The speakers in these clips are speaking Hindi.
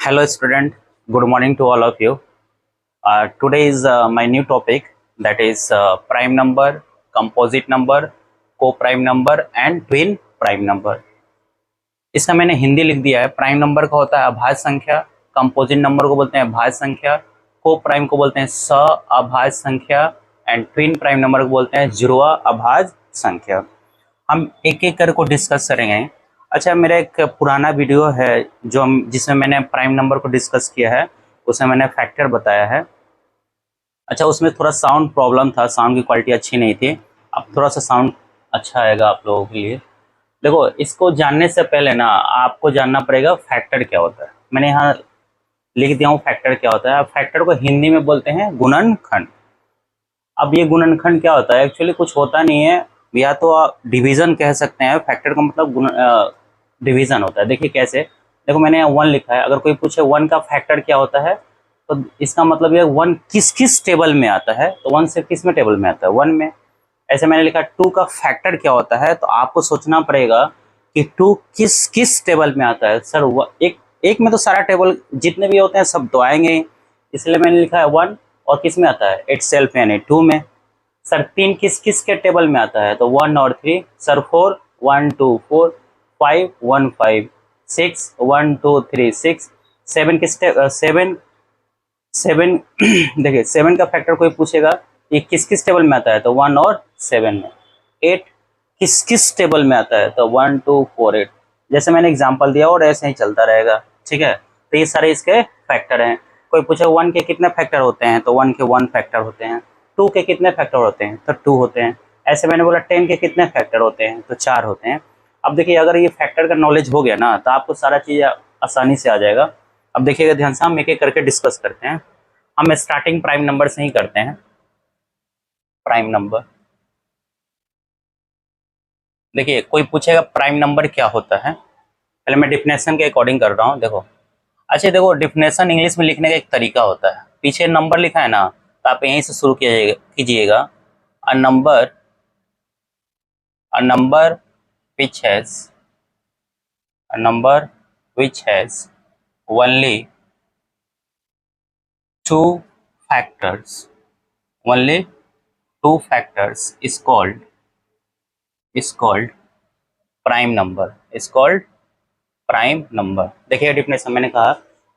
Hello student, good morning to all of you. Today is my new topic, that is prime number, composite number, co-prime number and twin prime number. इसका मैंने हिंदी लिख दिया है। प्राइम नंबर का होता है अभाज्य संख्या, कंपोजिट नंबर को बोलते हैं भाज्य संख्या, को प्राइम को बोलते हैं अभाज्य संख्या एंड ट्विन प्राइम नंबर को बोलते हैं ध्रुवा अभाज्य संख्या। हम एक एक कर को डिस्कस करेंगे। अच्छा, मेरा एक पुराना वीडियो है जिसमें मैंने प्राइम नंबर को डिस्कस किया है, उसमें मैंने फैक्टर बताया है। अच्छा, उसमें थोड़ा साउंड प्रॉब्लम था, साउंड की क्वालिटी अच्छी नहीं थी। अब थोड़ा सा साउंड अच्छा आएगा आप लोगों के लिए। देखो, इसको जानने से पहले ना आपको जानना पड़ेगा फैक्टर क्या होता है। मैंने यहाँ लिख दिया हूँ फैक्टर क्या होता है। फैक्टर को हिंदी में बोलते हैं गुणनखंड। अब ये गुणनखंड क्या होता है? एक्चुअली कुछ होता नहीं है, या तो आप डिवीजन कह सकते हैं। फैक्टर का मतलब डिवीजन होता है। देखिए कैसे, देखो मैंने यहाँ 1 लिखा है। अगर कोई पूछे 1 का फैक्टर क्या होता है, तो इसका मतलब ये 1 किस किस टेबल में आता है, तो 1 से किस में टेबल में आता है? 1 में। ऐसे मैंने लिखा 2 का फैक्टर क्या होता है, तो आपको सोचना पड़ेगा कि 2 किस किस टेबल में आता है। सर एक में तो सारा टेबल जितने भी होते हैं सब तो आएंगे, इसलिए मैंने लिखा है 1। और किस में आता है? इटसेल्फ यानी 2 में। सर 3 किस किस के टेबल में आता है, तो 1 और 3। सर 4 1 2 4, 5 1 5, 6 1 2 3 6, 7 किस 7 देखिए 7 का फैक्टर कोई पूछेगा ये किस किस टेबल में आता है, तो 1 और 7 में। 8 किस किस टेबल में आता है, तो 1 2 4 8। जैसे मैंने एग्जांपल दिया और ऐसे ही चलता रहेगा, ठीक है। तो ये सारे इसके फैक्टर हैं। कोई पूछे 1 के कितने फैक्टर होते हैं, तो 1 के 1 फैक्टर होते हैं। 2 के कितने फैक्टर होते हैं, तो 2 होते हैं। ऐसे मैंने बोला 10 के कितने फैक्टर होते हैं, तो 4 होते हैं। अब देखिए, अगर ये फैक्टर का नॉलेज हो गया ना, तो आपको सारा चीज़ आसानी से आ जाएगा। अब देखिएगा ध्यान से, हम एक एक करके डिस्कस करते हैं। हम स्टार्टिंग प्राइम नंबर से ही करते हैं। प्राइम नंबर, देखिए कोई पूछेगा प्राइम नंबर क्या होता है, पहले मैं डिफिनेशन के अकॉर्डिंग कर रहा हूँ। देखो, अच्छा देखो, डिफिनेशन इंग्लिश में लिखने का एक तरीका होता है। पीछे नंबर लिखा है ना, तो आप यहीं से शुरू कीजिएगा। A number which has a number which has only two factors, only two factors is called prime number, is called prime number। देखिए डिफिनेशन मैंने कहा,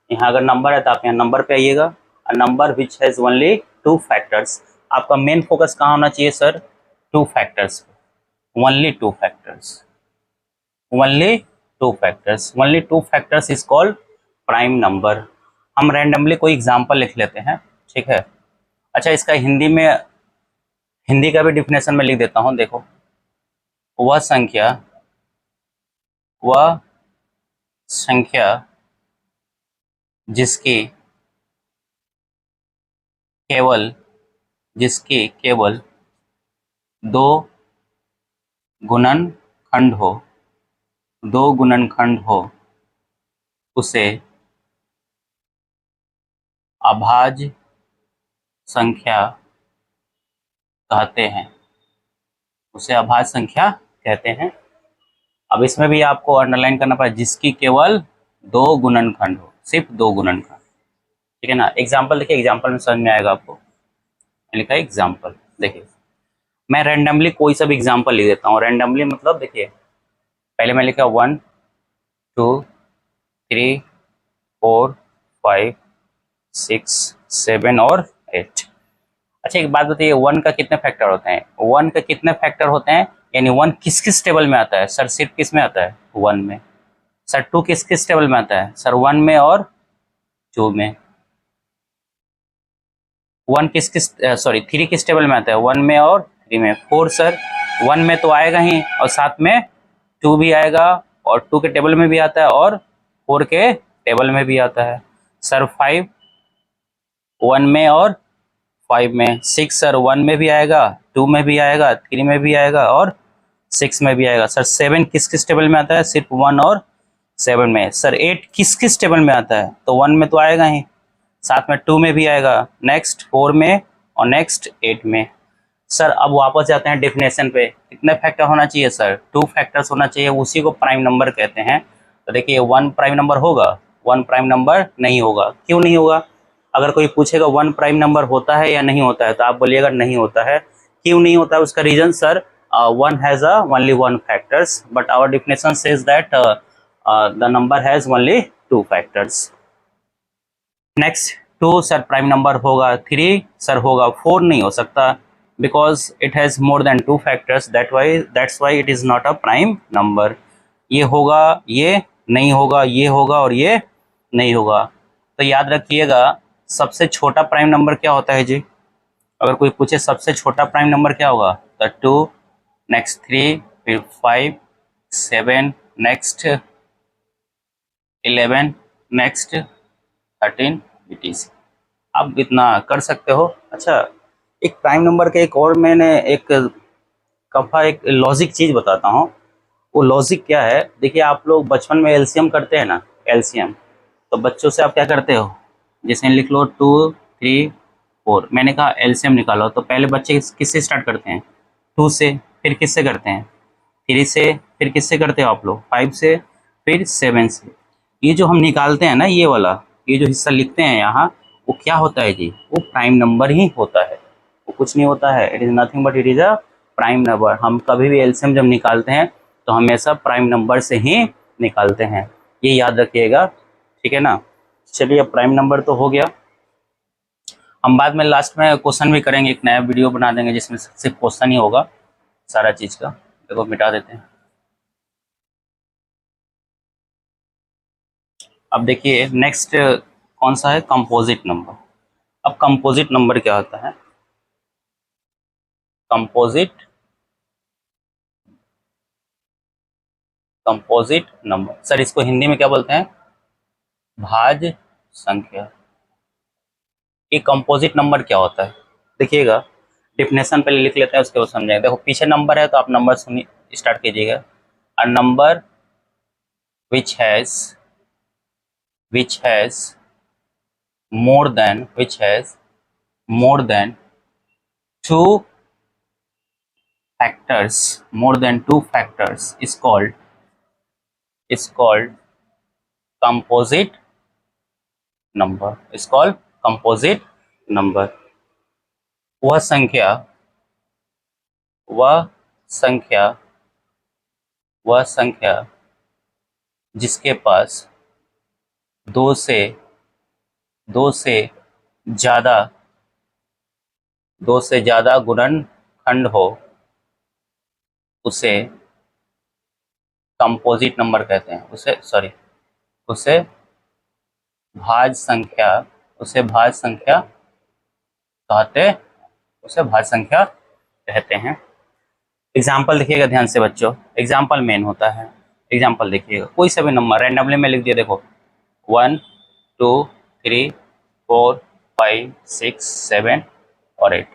यहाँ अगर नंबर है तो आप यहाँ नंबर पे आइएगा। A number which has only two factors, आपका मेन फोकस कहाँ होना चाहिए sir? Two factors, only two factors, only two factors is called prime number। हम रैंडमली कोई एग्जांपल लिख लेते हैं, ठीक है। अच्छा, इसका हिंदी का भी डिफिनेशन में लिख देता हूं। देखो, वह संख्या जिसकी केवल दो गुणनखंड हो, उसे अभाज्य संख्या कहते हैं, उसे अभाज्य संख्या कहते हैं। अब इसमें भी आपको अंडरलाइन करना पड़ेगा, जिसकी केवल 2 गुणनखंड हो, सिर्फ 2 गुणनखंड, ठीक है ना। एग्जाम्पल देखिए, एग्जाम्पल में समझ में आएगा आपको। मैंने लिखा है एग्जाम्पल। देखिए, मैं रैंडमली कोई सा भी एग्जाम्पल लिख देता हूँ। रैंडमली मतलब देखिए, पहले मैं लिखा 1 2 3 4 5 6 7 और 8। अच्छा, एक बात बताइए, 1 का कितने फैक्टर होते हैं? 1 का कितने फैक्टर होते हैं, यानी 1 किस किस टेबल में आता है? सर सिर्फ किस में आता है? 1 में। सर 2 किस किस टेबल में आता है? सर 1 में और 2 में। 1 3 किस टेबल में आता है? 1 में और 3 में। 4 सर 1 में तो आएगा ही, और साथ में 2 भी आएगा, और 2 के टेबल में भी आता है, और 4 के टेबल में भी आता है। सर 5 1 में और 5 में। 6 सर 1 में भी आएगा, 2 में भी आएगा, 3 में भी आएगा, और 6 में भी आएगा। सर 7 किस किस टेबल में आता है? सिर्फ 1 और 7 में। सर 8 किस किस टेबल में आता है? तो 1 में तो आएगा ही, साथ में 2 में भी आएगा, नेक्स्ट 4 में, और नेक्स्ट 8 में। सर अब वापस जाते हैं डेफिनेशन पे। कितने फैक्टर होना चाहिए सर? 2 फैक्टर्स होना चाहिए, उसी को प्राइम नंबर कहते हैं। तो देखिए 1 प्राइम नंबर होगा, वन प्राइम नंबर नहीं होगा। क्यों नहीं होगा? अगर कोई पूछेगा वन प्राइम नंबर होता है या नहीं होता है, तो आप बोलिएगा नहीं होता है। क्यों नहीं होता है? उसका reason sir, one has a only one factors, but our definition says that the number has only two factors. Next, two sir prime number होगा, थ्री सर होगा, फोर नहीं हो सकता because it has more than two factors, that's why it is not a prime number. ये होगा, ये नहीं होगा, ये होगा और ये नहीं होगा। तो याद रखिएगा, सबसे छोटा प्राइम नंबर क्या होता है जी? अगर कोई पूछे सबसे छोटा प्राइम नंबर क्या होगा, तो टू, नेक्स्ट थ्री, फिर 5, 7, नेक्स्ट 11, नेक्स्ट 13, etc। आप इतना कर सकते हो। अच्छा, एक प्राइम नंबर के एक और मैंने एक एक लॉजिक चीज़ बताता हूँ। वो लॉजिक क्या है, देखिए आप लोग बचपन में एलसीएम करते हैं ना, एलसीएम, तो बच्चों से आप क्या करते हो, जैसे लिख लो 2, 3, 4, मैंने कहा एलसीएम निकालो, तो पहले बच्चे किससे स्टार्ट करते हैं? 2 से, फिर किससे करते हैं? 3 से, फिर किससे करते हो आप लोग? 5 से, फिर 7 से। ये जो हम निकालते हैं ना, ये वाला, ये जो हिस्सा लिखते हैं यहाँ, वो क्या होता है जी? वो प्राइम नंबर ही होता है, वो कुछ नहीं होता है। It is nothing but it is a prime number. हम कभी भी एलसीएम जब निकालते हैं तो हमेशा प्राइम नंबर से ही निकालते हैं, ये याद रखिएगा, ठीक है ना। चलिए, अब प्राइम नंबर तो हो गया। हम बाद में लास्ट में क्वेश्चन भी करेंगे, एक नया वीडियो बना देंगे जिसमें सिर्फ क्वेश्चन ही होगा सारा चीज़ का। देखो मिटा देते हैं। अब देखिए नेक्स्ट कौन सा है? Composite number. अब कंपोजिट नंबर क्या होता है? कंपोजिट नंबर सर, इसको हिंदी में क्या बोलते हैं? भाज्य संख्या। ये कंपोजिट नंबर क्या होता है? देखिएगा, डिफिनेशन पहले लिख लेते हैं, उसके बाद समझाएंगे। देखो पीछे नंबर है तो आप नंबर सुनिए, स्टार्ट कीजिएगा। A number which has more than two factors is called composite number, is called composite number। वह संख्या जिसके पास दो से ज्यादा गुणनखंड हो, उसे कंपोजिट नंबर कहते हैं। उसे भाज्य संख्या कहते हैं। एग्जाम्पल देखिएगा ध्यान से बच्चों, एग्जाम्पल मेन होता है। एग्जाम्पल देखिएगा, कोई सा भी नंबर रैंडमली में लिख दिया, देखो 1, 2, 3, 4, 5, 6, 7 और 8।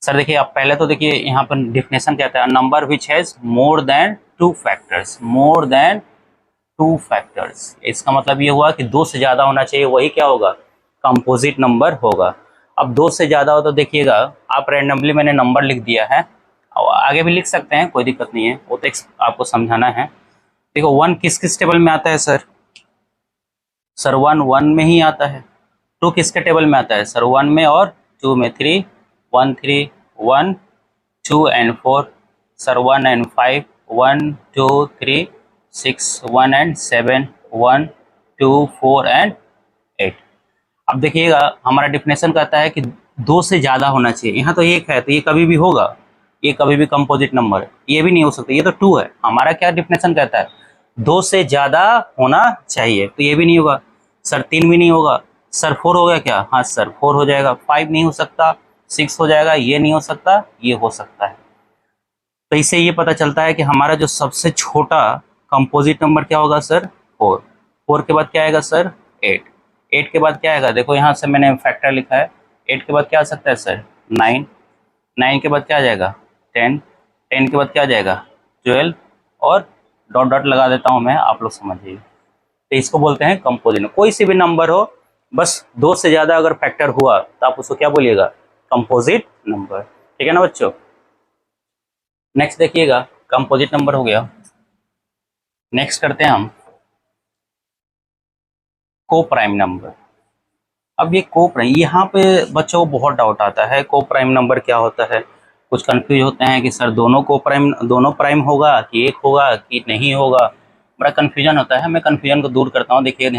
सर देखिए, आप पहले तो देखिए यहाँ पर डिफिनेशन क्या था? Number which has more than two factors. इसका मतलब ये हुआ कि दो से ज्यादा होना चाहिए, वही क्या होगा? कंपोजिट नंबर होगा। अब दो से ज्यादा हो तो देखिएगा, आप रैंडमली मैंने नंबर लिख दिया है, और आगे भी लिख सकते हैं, कोई दिक्कत नहीं है, वो तो आपको समझाना है। देखो 1 किस किस टेबल में आता है सर? सर 1 1 में ही आता है। 2 किसके टेबल में आता है? सर 1 में और 2 में। 3 1 3 1 2 and 4। Sir 1 and 5 1 2 3 6 1 and 7 1 2 4 and 8। अब देखिएगा, हमारा डिफिनेशन कहता है कि दो से ज़्यादा होना चाहिए। यहाँ तो एक है, तो ये कभी भी होगा, ये कभी भी कंपोजिट नंबर है, ये भी नहीं हो सकता, ये तो 2 है। हमारा क्या डिफिनेशन कहता है? दो से ज़्यादा होना चाहिए, तो ये भी नहीं होगा। सर 3 भी नहीं होगा। सर 4 हो गया क्या? हाँ सर 4 हो जाएगा। 5 नहीं हो सकता, 6 हो जाएगा, ये नहीं हो सकता, ये हो सकता है। तो इससे ये पता चलता है कि हमारा जो सबसे छोटा कंपोजिट नंबर क्या होगा सर? 4। 4 के बाद क्या आएगा सर? 8। 8 के बाद क्या आएगा? देखो यहाँ से मैंने फैक्टर लिखा है। 8 के बाद क्या आ सकता है सर? 9। 9 के बाद क्या आ जाएगा? 10। 10 के बाद क्या आ जाएगा? 12। और डॉट डॉट लगा देता हूँ मैं, आप लोग समझिए। तो इसको बोलते हैं कंपोजिट। कोई सी भी नंबर हो, बस दो से ज़्यादा अगर फैक्टर हुआ तो आप उसको क्या बोलिएगा? Composite number. ठीक है ना बच्चों? नेक्स्ट देखिएगा, कंपोजिट नंबर हो गया। नेक्स्ट करते हैं हम को प्राइम नंबर। अब ये को प्राइम, यहाँ पे बच्चों को बहुत डाउट आता है को प्राइम नंबर क्या होता है। कुछ कंफ्यूज होते हैं कि सर दोनों प्राइम होगा कि एक होगा कि नहीं होगा, बड़ा कन्फ्यूजन होता है। मैं कन्फ्यूजन को दूर करता हूँ। देखिए ध्यान